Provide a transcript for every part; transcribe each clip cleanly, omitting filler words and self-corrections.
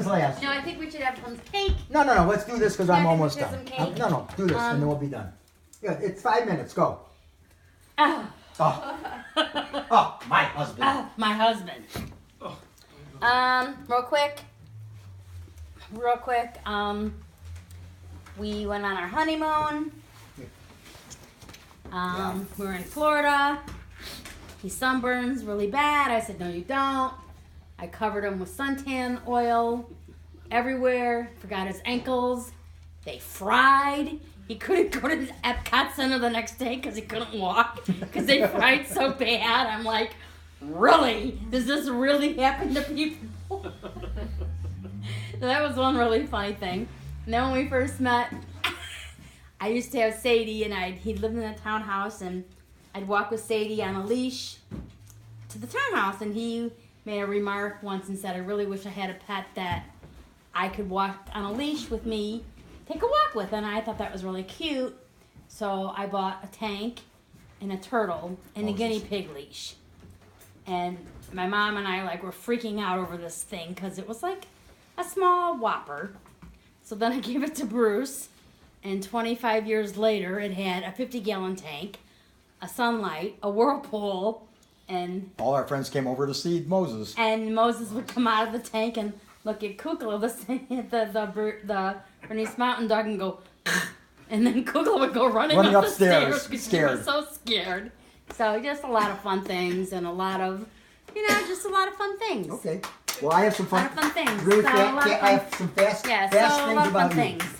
last. No, I think we should have some cake. No, let's do this because Yeah, I'm I think almost we should done. have some cake. No, do this and then we'll be done. Yeah, it's 5 minutes, go. Oh, Oh, my husband. my husband. Real quick, we went on our honeymoon. We were in Florida. He sunburns really bad. I said, no, you don't. I covered him with suntan oil everywhere. Forgot his ankles. They fried. He couldn't go to the Epcot Center the next day because he couldn't walk because they fried so bad. I'm like, really? Does this really happen to people? So that was one really funny thing. And then when we first met, I used to have Sadie, and he lived in a townhouse, and I'd walk with Sadie on a leash to the townhouse, and he made a remark once and said, I really wish I had a pet that I could walk on a leash with me, take a walk with, and I thought that was really cute. So I bought a tank and a turtle and a guinea pig leash. And my mom and I were freaking out over this thing because it was like a small whopper. So then I gave it to Bruce, and 25 years later it had a 50-gallon tank, a sunlight, a whirlpool, and All our friends came over to see Moses. and Moses would come out of the tank and look at Kukla, the Bernese Mountain Dog, and go, and then Kukla would go running up the upstairs, stairs because she scared. was so scared. So just a lot of fun things and a lot of, just a lot of fun things. Okay. Well, I have some A lot fun. of fun things. Really So, a fast. lot of I fun- have some fast Yeah, things so a lot of about fun you. things.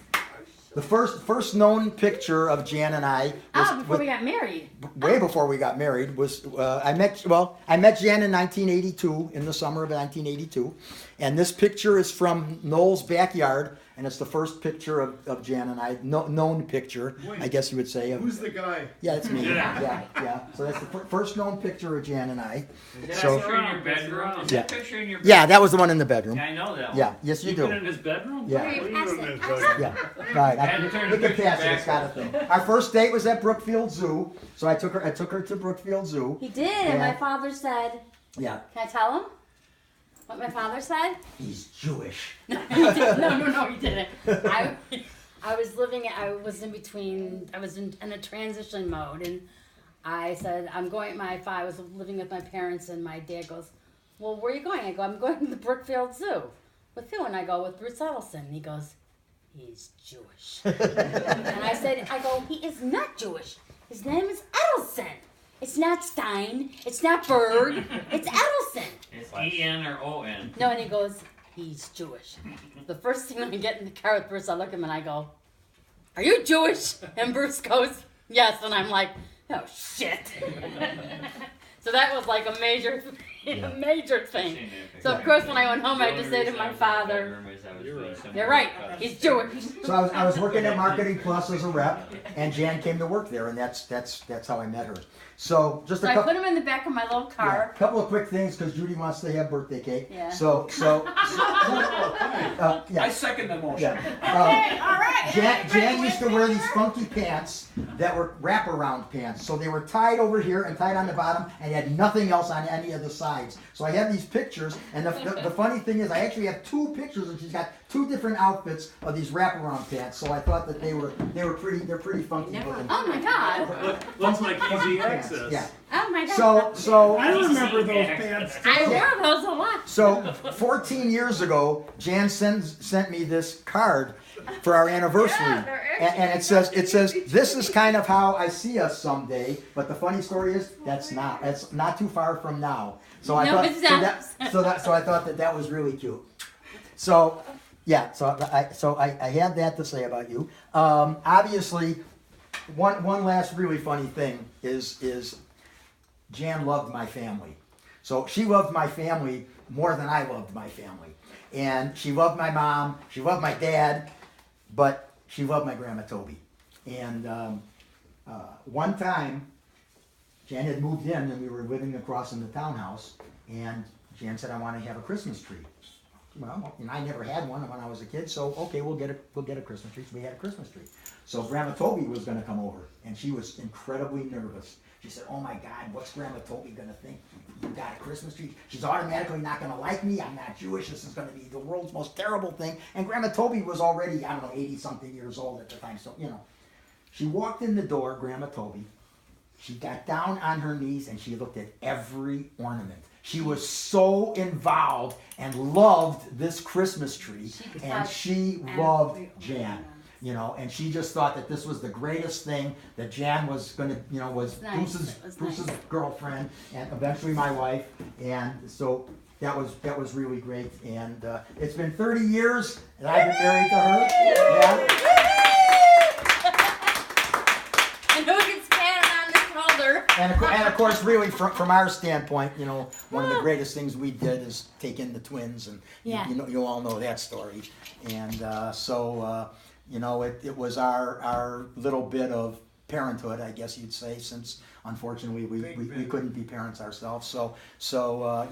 The first known picture of Jan and I was Before we got married. way before we got married was I met Jan in 1982, in the summer of 1982, and this picture is from Noel's backyard, and it's the first picture of Jan and I, known picture, Wait. I guess you would say. Who's the guy? Yeah, it's me. Yeah. Yeah. So that's the first known picture of Jan and I. Is that So- picture in your bedroom? Is Yeah. that picture in your bedroom? Yeah, that was the one in the bedroom. Yeah, I know that one. Yeah, yes you You've been do. in his bedroom? Yeah. Where you pass it. Yeah, all right. Had to turn We the can picture pass it. It's got a thing. Our first date was at Brookfield Zoo, so I took her to Brookfield Zoo. He did, and Yeah. my father said, Yeah, can I tell him what my father said? he's Jewish. No, he didn't. No, he didn't. I was in between, I was in a transition mode, and I said, I was living with my parents, and my dad goes, well, where are you going? I go, I'm going to the Brookfield Zoo. With who? And I go, with Bruce Edelson. And he goes, he's Jewish. And I go, he is not Jewish. His name is Edelson. It's not Stein. It's not Berg. It's Edelson. It's E-N or O-N. No, and he goes, he's Jewish. The first thing when I get in the car with Bruce, I look at him and I go, are you Jewish? And Bruce goes, yes. And I'm like, oh, shit. So that was like a major thing. So, of course, when I went home, I just say to my father, you're right, he's Jewish. So I was working at Marketing Plus as a rep, and Jan came to work there, and that's how I met her. So just So a I couple. put him in the back of my little car. Couple of quick things because Judy wants to have birthday cake. Yeah. So yeah. I second the motion. Yeah. All right. Jan used to wear these funky pants that were wraparound pants. So they were tied over here and tied on the bottom and had nothing else on any of the sides. So I have these pictures, and the funny thing is I actually have two pictures, and she's got two different outfits of these wraparound pants. So I thought that they're pretty funky looking. Oh my God. Looks like easy Pants. access. Yeah. Oh my God. So I remember those pants. I wear those a lot. So 14 years ago, Jan sent me this card for our anniversary, and it says this is kind of how I see us someday. But the funny story is that's not too far from now. So I No, thought it's not. so I thought that was really cute. So yeah, so I had that to say about you. Obviously, one last really funny thing is Jan loved my family. So she loved my family more than I loved my family. And she loved my mom, she loved my dad, but she loved my Grandma Toby. And one time, Jan had moved in and we were living across in the townhouse, and Jan said, I want to have a Christmas tree. Well, and I never had one when I was a kid, so okay, we'll get a Christmas tree. So we had a Christmas tree. So Grandma Toby was going to come over, and she was incredibly nervous She said, "Oh my God, what's Grandma Toby gonna think? You got a Christmas tree? She's automatically not gonna like me. I'm not Jewish. This is gonna be the world's most terrible thing." And Grandma Toby was already, I don't know, 80-something years old at the time. So, you know, she walked in the door, Grandma Toby. She got down on her knees and she looked at every ornament. She was so involved and loved this Christmas tree, and she loved Jan. You know, and she just thought that this was the greatest thing, that Jan was gonna, you know, was Nice. It was Bruce's nice. girlfriend, and eventually my wife, and so that was really great. And it's been 30 years that I've been married to her. Yeah. And who gets patted on the shoulder? And of course, really, from our standpoint, you know, one of the greatest things we did is take in the twins, and Yeah. you all know that story. And so, you know, it was our little bit of parenthood, I guess you'd say, since unfortunately we couldn't be parents ourselves. So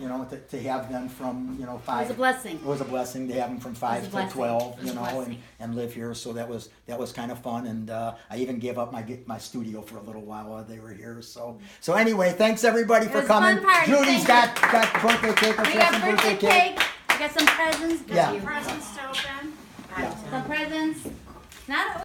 you know, to have them from, you know, It 5. was a blessing. It was a blessing to have them from 5 to blessing. 12, It was you a know, blessing. and live here. So that was kind of fun, and I even gave up my studio for a little while they were here. So anyway, thanks everybody for was a coming. fun party. Judy's Thank got birthday cake. Let's We have got some birthday cake. We got some presents. Yeah. Some presents to open. Yeah. Some presents. Not